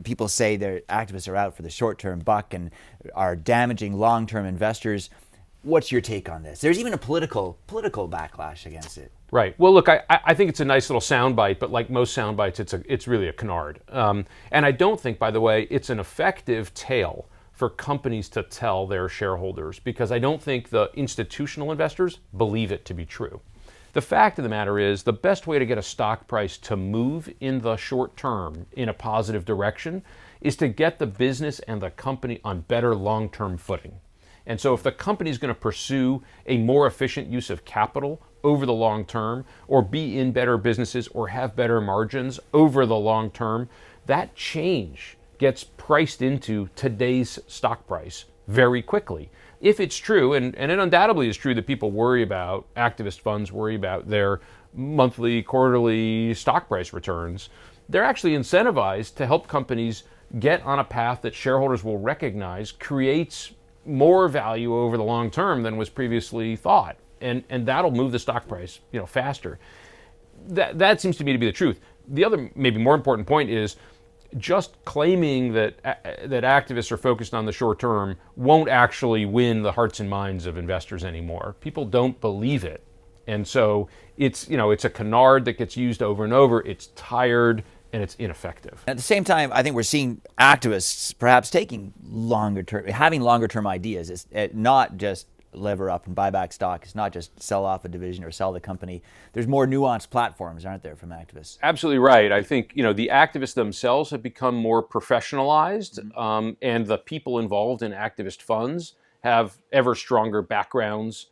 people say their activists are out for the short-term buck and are damaging long-term investors. What's your take on this? There's even a political backlash against it. Right. Well, look, I think it's a nice little soundbite, but like most soundbites, it's really a canard. And I don't think, by the way, it's an effective tale for companies to tell their shareholders, because I don't think the institutional investors believe it to be true. The fact of the matter is, the best way to get a stock price to move in the short term in a positive direction is to get the business and the company on better long-term footing. And so if the company is going to pursue a more efficient use of capital over the long term, or be in better businesses or have better margins over the long term, that change gets priced into today's stock price very quickly. If it's true, and it undoubtedly is true that people worry about, activist funds worry about their monthly, quarterly stock price returns, they're actually incentivized to help companies get on a path that shareholders will recognize creates more value over the long term than was previously thought. And that'll move the stock price, faster. That seems to me to be the truth. The other, maybe more important point is just claiming that activists are focused on the short term won't actually win the hearts and minds of investors anymore. People don't believe it. And so it's a canard that gets used over and over. It's tired and it's ineffective. At the same time, I think we're seeing activists perhaps having longer term ideas. It's not just lever up and buy back stock. It's not just sell off a division or sell the company. There's more nuanced platforms, aren't there, from activists? Absolutely right. I think the activists themselves have become more professionalized, and the people involved in activist funds have ever stronger backgrounds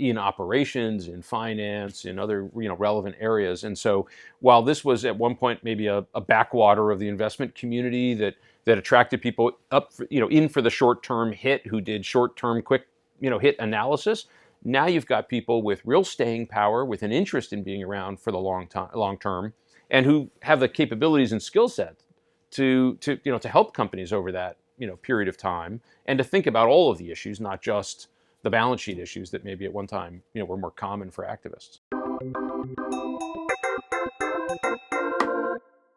in operations, in finance, in other relevant areas. And so while this was at one point maybe a backwater of the investment community that attracted people up in for the short-term hit who did short-term quick hit analysis, now you've got people with real staying power, with an interest in being around for the long term, and who have the capabilities and skill set to help companies over that period of time, and to think about all of the issues, not just the balance sheet issues that maybe at one time were more common for activists.